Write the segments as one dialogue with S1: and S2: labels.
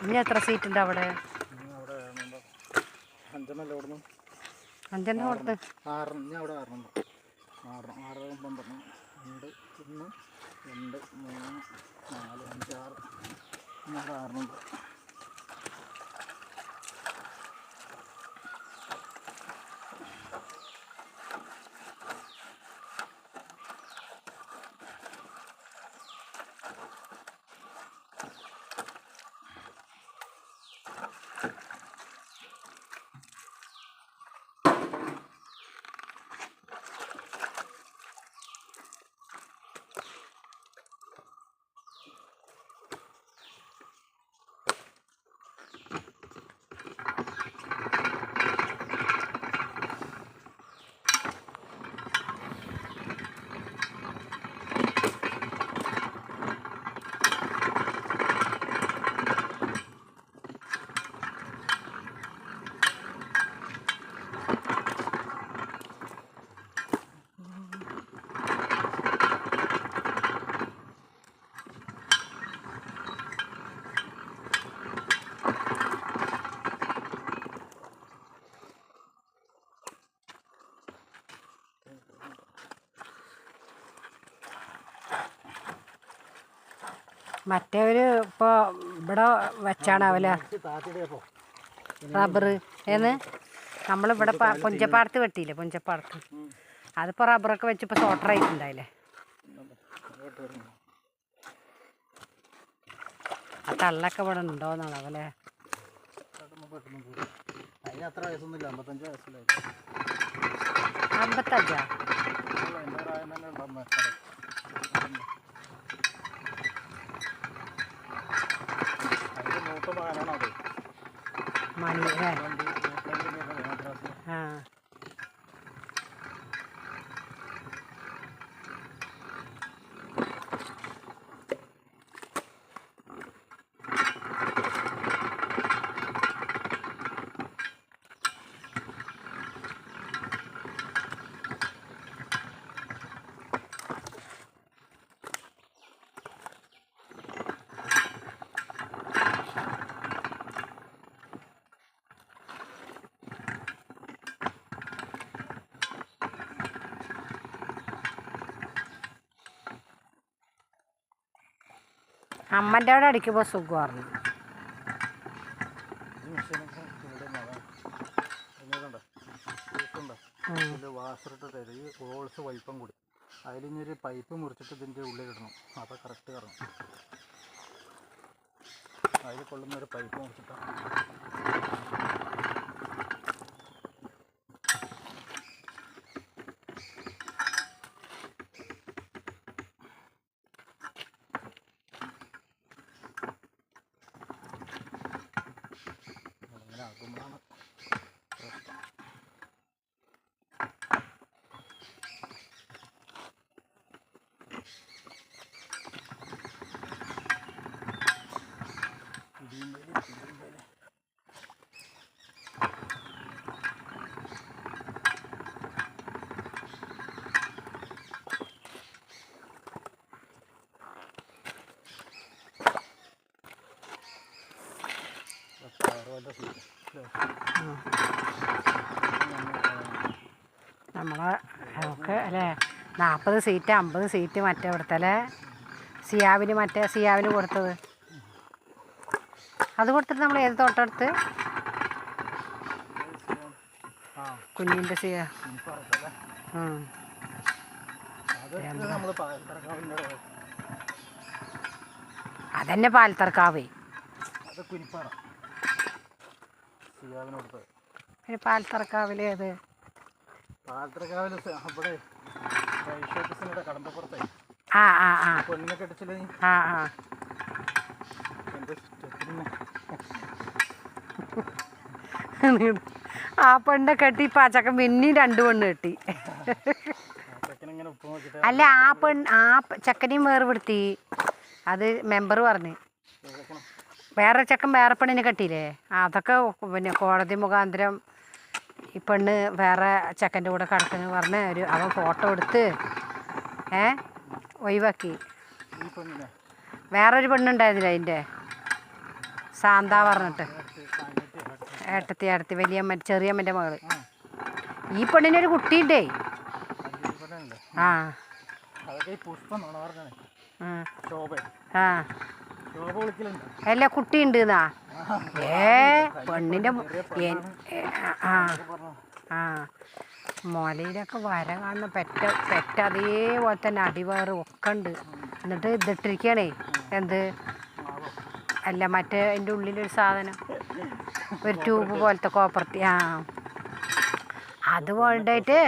S1: ഇനി എത്ര സീറ്റ് ഉണ്ട് അവിടെ? അഞ്ചെണ്ണം കൊടുത്ത്
S2: 6 അവിടെ 6 12 2 1 2 3 4 5 6 അവിടെ 6
S1: മറ്റേവർ ഇപ്പോൾ ഇവിടെ വെച്ചാണാവല്ലേ റബ്ബർ ഏന്ന് നമ്മളിവിടെ പുഞ്ചപ്പാടത്ത് വെട്ടിയില്ലേ, പുഞ്ചപ്പാടത്ത് അതിപ്പോൾ റബ്ബറൊക്കെ വെച്ചിപ്പോൾ സോട്ടറായിട്ടുണ്ടായില്ലേ. ആ തള്ളൊക്കെ ഇവിടെ ഉണ്ടോന്നാണാവല്ലേ. 55 മണി അല്ലേ? ആ അമ്മൻ്റെ അവിടെ അടിക്കുമ്പോൾ സുഖമായിരുന്നു.
S2: വാഷറിട്ട് ഈ ഹോൾസ് വലിപ്പം കൂടി അതിലിഞ്ഞൊരു പൈപ്പ് മുറിച്ചിട്ട് ഇതിൻ്റെ ഉള്ളിലിടണം. അപ്പോൾ കറക്റ്റ് കറങ്ങും. അതിൽ കൊള്ളുന്നൊരു പൈപ്പ് മുറിച്ചിട്ടാണ് അങ്ങനെ ആകുമ്പോഴാണ് പ്രശ്നം.
S1: നമ്മളെ ഒക്കെ അല്ലേ 40 സീറ്റ് 50 സീറ്റ് മറ്റേ ഇവിടുത്തെ സിയാവിന് കൊടുത്തത്. അത് കൊടുത്തിട്ട് നമ്മൾ ഏത് തോട്ടെടുത്ത് കുഞ്ഞിൻ്റെ അതന്നെ പാലത്തറക്കാവ്. പിന്നെ പാലത്തറക്കാവിൽ ഏത്? ആ ആ ആ ആ ആ ആ പെണ്ണെ കെട്ടി ഇപ്പം ആ ചക്കൻ പിന്നെയും 2 പെണ്ണ് കെട്ടി. അല്ല ആ ചെക്കനെയും വേർപെടുത്തി. അത് മെമ്പർ പറഞ്ഞു വേറെ ചെക്കൻ വേറെ പെണ്ണിനെ കെട്ടിയില്ലേ അതൊക്കെ പിന്നെ കോടതി മുഖാന്തരം ഈ പെണ്ണ് വേറെ ചെക്കൻ്റെ കൂടെ കിടക്കുന്നു പറഞ്ഞ് അവൻ ഫോട്ടോ എടുത്ത് ഒഴിവാക്കി.
S2: ഈ പെണ്ണിനെ
S1: വേറൊരു പെണ്ണുണ്ടായിരുന്നില്ല അതിൻ്റെ സാന്ത പറഞ്ഞിട്ട് ഏട്ടത്തി വലിയമ്മ ചെറിയമ്മൻ്റെ മകള്. ഈ പെണ്ണിനൊരു കുട്ടിയുണ്ടേ. ആ അല്ല കുട്ടിയുണ്ട് എന്നാ പെണ്ണിൻ്റെ ആ മുലയിലൊക്കെ വര കാണുന്ന പെറ്റ അതേപോലെ തന്നെ അടിവേറ് ഒക്കെ ഉണ്ട്. എന്നിട്ട് ഇതിട്ടിരിക്കണേ എന്ത് അല്ല മറ്റേ അതിൻ്റെ ഉള്ളിലൊരു സാധനം ഒരു ട്യൂബ് പോലത്തെ കോപ്പർട്ടി അത് വേണ്ടായിട്ട്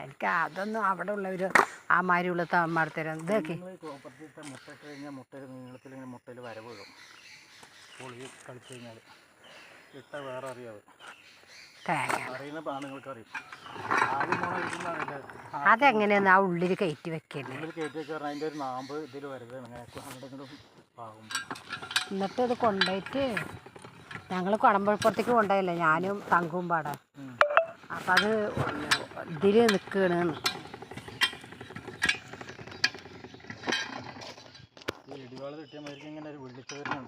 S1: എനിക്ക് അതൊന്നും അവിടെ ഉള്ളവർ ആ മാതിരിയുള്ള തമ്മാടത്തരം ഇതൊക്കെ അതെങ്ങനെയാന്ന് ആ ഉള്ളിൽ കയറ്റി വെക്കല്ലേ. എന്നിട്ട് ഇത് കൊണ്ടുപോയിട്ട് ഞങ്ങൾ കുടമ്പുഴപ്പുറത്തേക്ക് കൊണ്ടുപോയില്ലേ ഞാനും തങ്കും പാടാ. അപ്പം അത് ഇതിൽ നിൽക്കണെന്ന്
S2: ഇടിവാള് കിട്ടിയ മാതിരി ഇങ്ങനെ ഒരു വെള്ളിച്ചവരിനെ